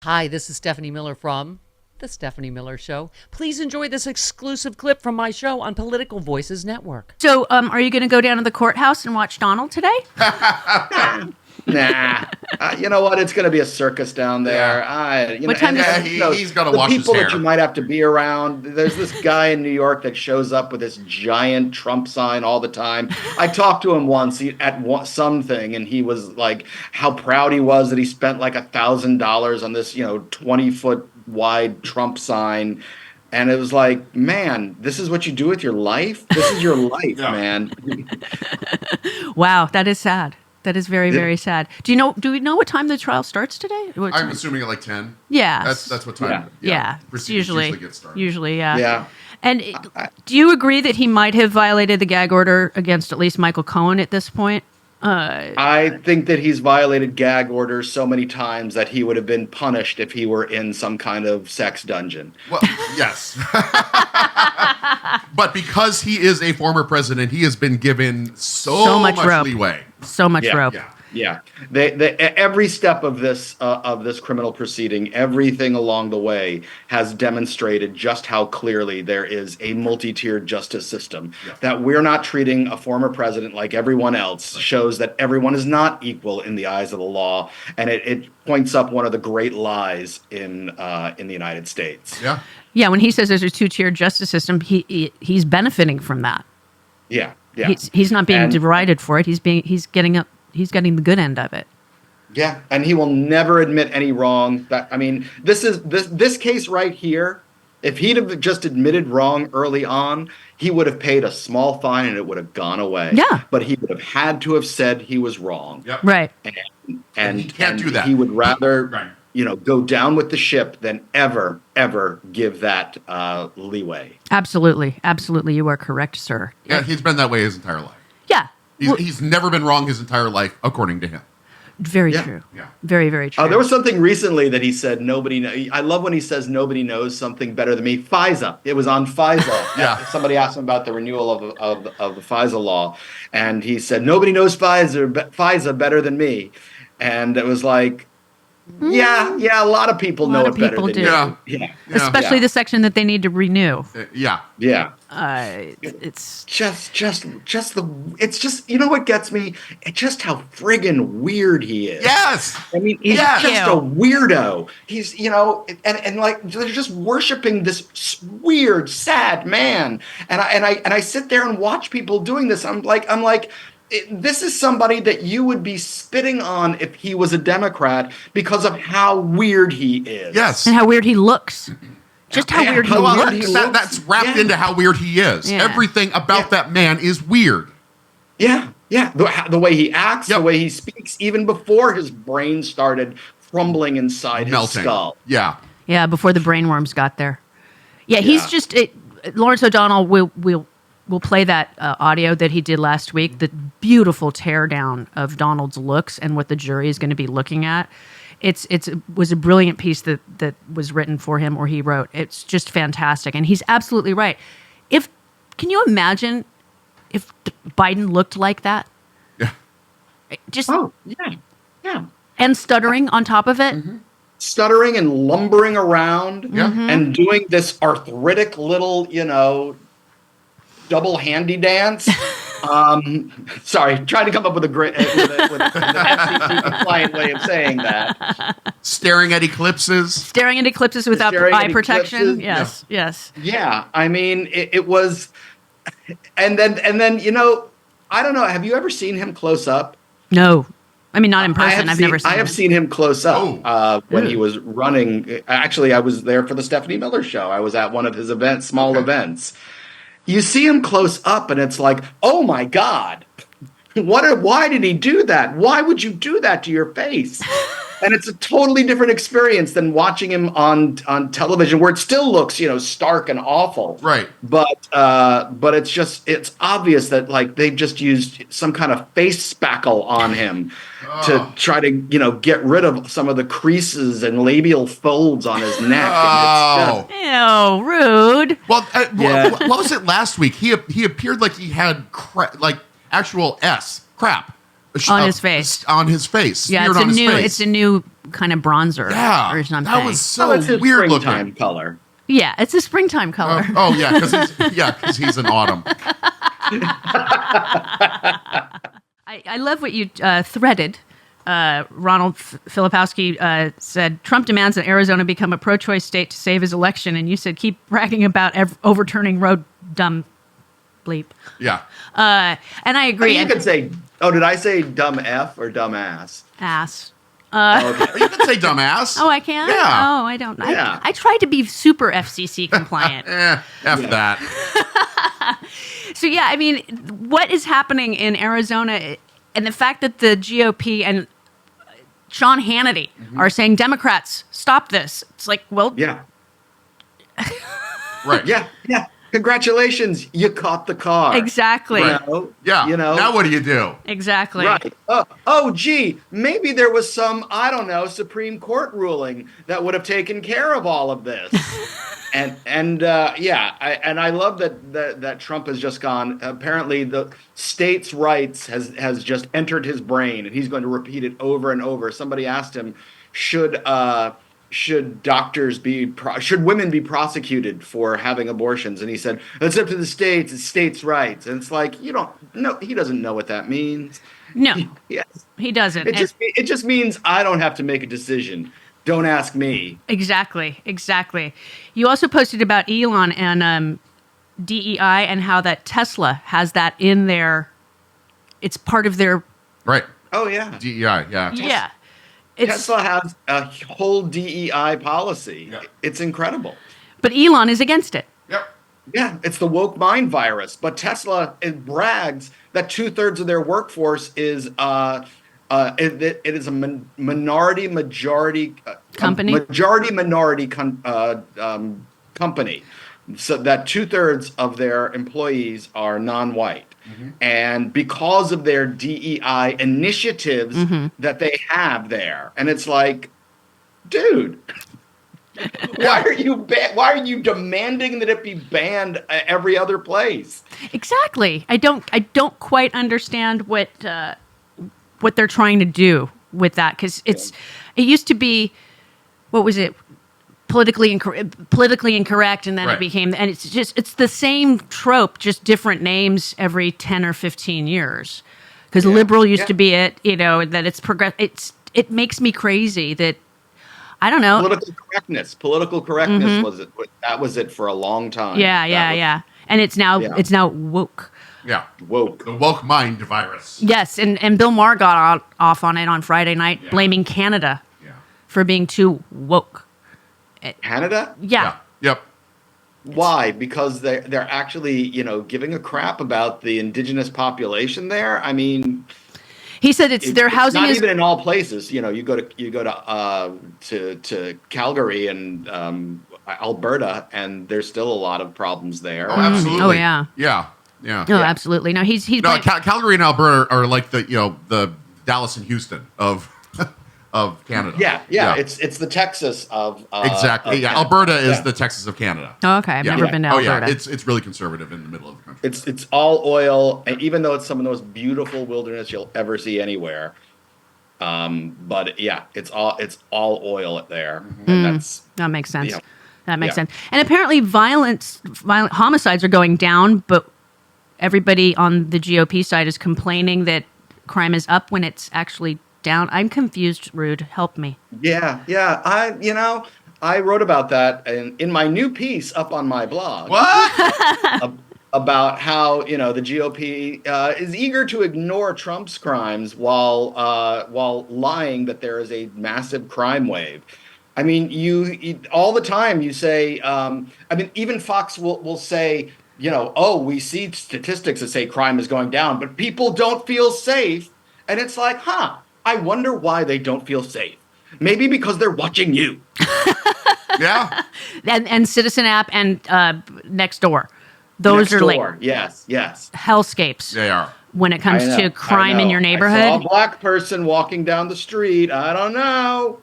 Hi, this is Stephanie Miller from The Stephanie Miller Show. Please enjoy this exclusive clip from my show on Political Voices Network. So, are you going to go down to the courthouse and watch Donald today? Nah. You know what? It's going to be a circus down there. What time he's got to wash his hair. The people hair. that you might have to be around. There's this guy in New York that shows up with this giant Trump sign all the time. I talked to him once at something, and he was like, how proud he was that he spent like $1,000 on this, 20-foot wide Trump sign. And it was like, man, this is what you do with your life? This is your life, man. Wow, that is sad. That is very, very sad. Do we know what time the trial starts today? I'm assuming at like 10. Yeah. That's what time. Yeah. It's usually get started. yeah. Yeah. And do you agree that he might have violated the gag order against at least Michael Cohen at this point? I think that he's violated gag orders so many times that he would have been punished if he were in some kind of sex dungeon. Well, yes. But because he is a former president, he has been given so much rope. leeway. So much rope. Yeah. Every step of this criminal proceeding, everything along the way has demonstrated just how clearly there is a multi-tiered justice system. Yeah. That we're not treating a former president like everyone else shows that everyone is not equal in the eyes of the law, and it points up one of the great lies in the United States. Yeah. Yeah. When he says there's a two-tiered justice system, he's benefiting from that. Yeah. He's not being derided for it. He's getting the good end of it. Yeah, and he will never admit any wrong. This case right here, if he'd have just admitted wrong early on, he would have paid a small fine and it would have gone away. Yeah. But he would have had to have said he was wrong. Yep. Right. And he can't do that. He would rather go down with the ship than ever give that leeway. Absolutely. You are correct, sir. Yeah, he's been that way his entire life. Yeah. He's never been wrong his entire life, according to him. Very true. Yeah. Very, very true. There was something recently that he said I love when he says nobody knows something better than me. FISA. It was on FISA. Yeah. Somebody asked him about the renewal of the FISA law, and he said nobody knows FISA better than me, and it was like, yeah, a lot of people know it better than you. Yeah. Especially the section that they need to renew. Yeah. It's just what gets me? It's just how friggin' weird he is. Yes. I mean, he's just a weirdo. He's, and like they're just worshiping this weird, sad man. And I sit there and watch people doing this. I'm like, this is somebody that you would be spitting on if he was a Democrat because of how weird he is. Yes. And how weird he looks. Just how weird he looks. That's wrapped into how weird he is. Yeah. Everything about that man is weird. Yeah. The way he acts, the way he speaks, even before his brain started crumbling inside his skull. Yeah. Yeah, before the brainworms got there. Yeah, he's just... Lawrence O'Donnell will play that audio that he did last week, the beautiful teardown of Donald's looks and what the jury is going to be looking at. It was a brilliant piece that was written for him or he wrote. It's just fantastic. And he's absolutely right. Can you imagine if Biden looked like that? Yeah. Yeah. And stuttering on top of it? Mm-hmm. Stuttering and lumbering around and doing this arthritic little, double handy dance. Sorry, trying to come up with an FCC compliant way of saying that. Staring at eclipses without eye protection. Eclipses. Yes. Yeah, I mean, it was, and then I don't know. Have you ever seen him close up? No, I mean not in person. I've never seen. I have seen him close up when he was running. Actually, I was there for the Stephanie Miller show. I was at one of his small events. You see him close up, and it's like, oh my God, why did he do that? Why would you do that to your face? And it's a totally different experience than watching him on television, where it still looks, stark and awful. Right. But it's obvious that like they've just used some kind of face spackle on him to try to get rid of some of the creases and labial folds on his neck. Oh, ew, rude. Well, what was it last week? He appeared like he had actual crap on his face. On his face. Yeah, it's a new kind of bronzer Yeah, or something. that was so it's his weird springtime looking. color. Yeah, it's a springtime color. Oh yeah, because he's in autumn. I love what you threaded. Ronald Filipowski said, Trump demands that Arizona become a pro-choice state to save his election. And you said, keep bragging about overturning road, dumb bleep. Yeah. And I agree. You could say, did I say dumb F or dumb ass? Ass. Okay. You can say dumbass. Oh, I can? Yeah. Oh, I don't know. Yeah. I tried to be super FCC compliant. That. So, yeah, I mean, what is happening in Arizona and the fact that the GOP and Sean Hannity are saying, Democrats, stop this. It's like, well, Yeah. Right. Yeah. Congratulations, you caught the car. exactly. Right. Yeah. Now what do you do? Exactly. Right. Gee, maybe there was some, I don't know, Supreme Court ruling that would have taken care of all of this. I love that Trump has just gone. Apparently, the states' rights has just entered his brain, and he's going to repeat it over and over. Somebody asked him, should women be prosecuted for having abortions? And he said, it's up to the states. It's states' rights. And it's like, you don't know. He doesn't know what that means. No, Yes. he doesn't. It just means I don't have to make a decision. Don't ask me. Exactly. You also posted about Elon and DEI and how that Tesla has that in their, it's part of their. Right. Oh, yeah. DEI. Yeah. Yeah. Tesla has a whole DEI policy. Yeah. It's incredible. But Elon is against it. Yep. Yeah, it's the woke mind virus. But Tesla, it brags that 2/3 of their workforce is it is a minority Company? Minority company. So that 2/3 of their employees are non-white. And because of their DEI initiatives that they have there, and it's like, dude, why are you demanding that it be banned every other place? Exactly. I don't quite understand what they're trying to do with that, because it used to be, what was it? Politically incorrect, and then Right. it became, and it's the same trope, just different names every 10 or 15 years. Because liberal used to be it, that it's it makes me crazy that, I don't know. Political correctness was it for a long time. Yeah. And it's now woke. Yeah. Woke. The woke mind virus. Yes, and Bill Maher got off on it on Friday night, blaming Canada for being too woke. Canada? Yeah. Yep. Why? Because they're actually, giving a crap about the indigenous population there. I mean, He said their housing not is even in all places. You go to Calgary and Alberta, and there's still a lot of problems there. Oh, absolutely. Oh, yeah. Yeah. No, absolutely. No, he's No, Calgary and Alberta are like the Dallas and Houston of Canada. Yeah. It's the Texas of exactly. of Yeah, Canada. Alberta is Yeah. the Texas of Canada. Oh, okay. I've never been to Alberta. It's really conservative in the middle of the country. It's all oil, and even though it's some of the most beautiful wilderness you'll ever see anywhere. But yeah, it's all oil there, and That makes sense. Yeah. That makes Yeah. sense. And apparently violent homicides are going down, but everybody on the GOP side is complaining that crime is up when it's actually down. I'm confused, Rude. Help me. Yeah. I wrote about that in my new piece up on my blog. What? About how the GOP is eager to ignore Trump's crimes while lying that there is a massive crime wave. I mean, you all the time you say. Even Fox will say, we see statistics that say crime is going down, but people don't feel safe, and it's like, I wonder why they don't feel safe. Maybe because they're watching you. Yeah. And Citizen App and Nextdoor. Those are like yes. hellscapes. They are. When it comes to crime in your I neighborhood. saw a black person walking down the street. I don't know.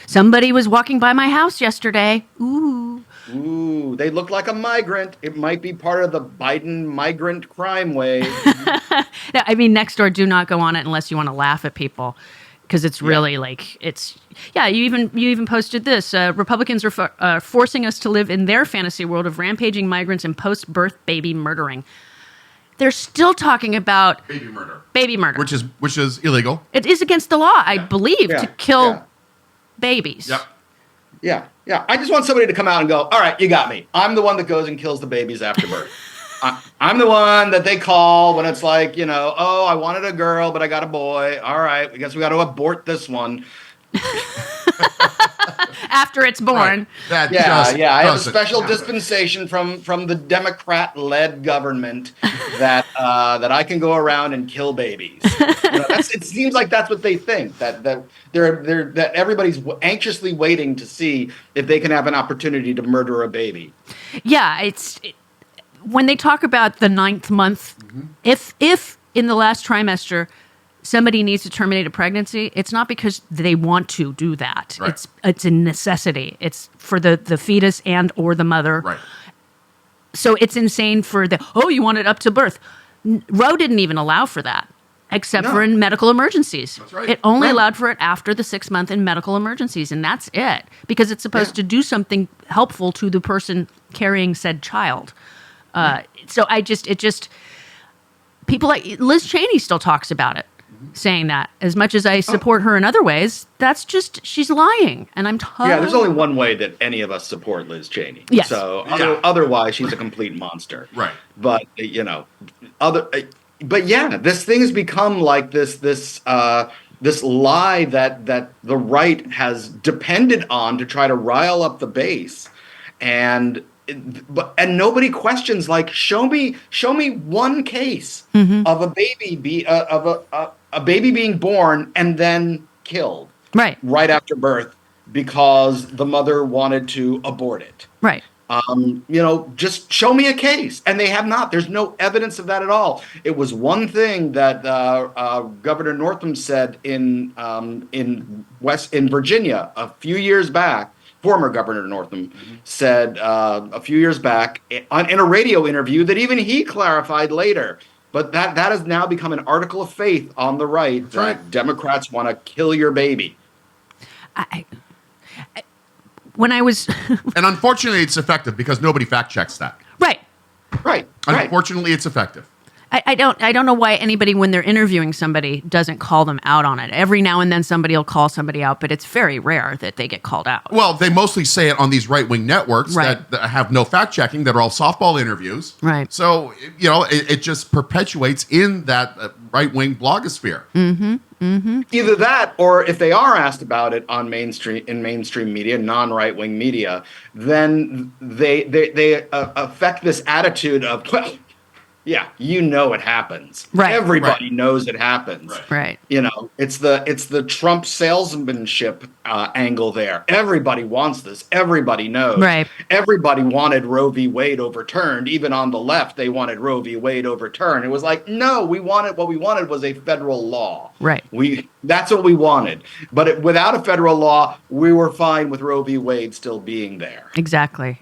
Somebody was walking by my house yesterday. Ooh, they look like a migrant. It might be part of the Biden migrant crime wave. I mean, Nextdoor, do not go on it unless you want to laugh at people. because it's really like it's. Yeah, you even posted this. Republicans are forcing us to live in their fantasy world of rampaging migrants and post-birth baby murdering. They're still talking about baby murder, which is illegal. It is against the law, I believe, to kill babies. Yep. Yeah. I just want somebody to come out and go, all right, you got me. I'm the one that goes and kills the babies after birth. I'm the one that they call when it's like, oh, I wanted a girl, but I got a boy. All right, I guess we got to abort this one. After it's born. Right. I have a special dispensation from the Democrat-led government that I can go around and kill babies. It seems like that's what they think, that everybody's anxiously waiting to see if they can have an opportunity to murder a baby. Yeah, when they talk about the 9th month, if in the last trimester somebody needs to terminate a pregnancy, it's not because they want to do that. Right. It's a necessity. It's for the fetus and or the mother. Right. So it's insane for you want it up to birth. Roe didn't even allow for that, except for in medical emergencies. That's right. It only allowed for it after the 6th month in medical emergencies, and that's it, because it's supposed to do something helpful to the person carrying said child. So people like Liz Cheney still talks about it. Saying that, as much as I support her in other ways, she's lying, and I'm tired. Yeah, there's only one way that any of us support Liz Cheney. Yes. So otherwise, she's a complete monster. Right. But this thing has become like this lie that the right has depended on to try to rile up the base, and nobody questions, like, show me one case of a baby a baby being born and then killed right after birth because the mother wanted to abort it. Right. Just show me a case, and they have not. There's no evidence of that at all. It was one thing that Governor Northam said in Virginia a few years back. Former Governor Northam said a few years back in a radio interview that even he clarified later. But that has now become an article of faith on the right. That's right. Democrats want to kill your baby. When I was... And unfortunately, it's effective because nobody fact checks that. Right. Unfortunately, it's effective. I don't know why anybody, when they're interviewing somebody, doesn't call them out on it. Every now and then somebody will call somebody out, but it's very rare that they get called out. Well, they mostly say it on these right-wing networks that have no fact-checking, that are all softball interviews. Right. So, it just perpetuates in that right-wing blogosphere. Either that, or if they are asked about it on mainstream media, non-right-wing media, then they affect this attitude of, well, yeah, it happens. Right. Everybody knows it happens. Right. It's the Trump salesmanship angle there. Everybody wants this. Everybody knows. Right. Everybody wanted Roe v. Wade overturned. Even on the left, they wanted Roe v. Wade overturned. It was like, no, what we wanted was a federal law. Right. That's what we wanted. But without a federal law, we were fine with Roe v. Wade still being there. Exactly.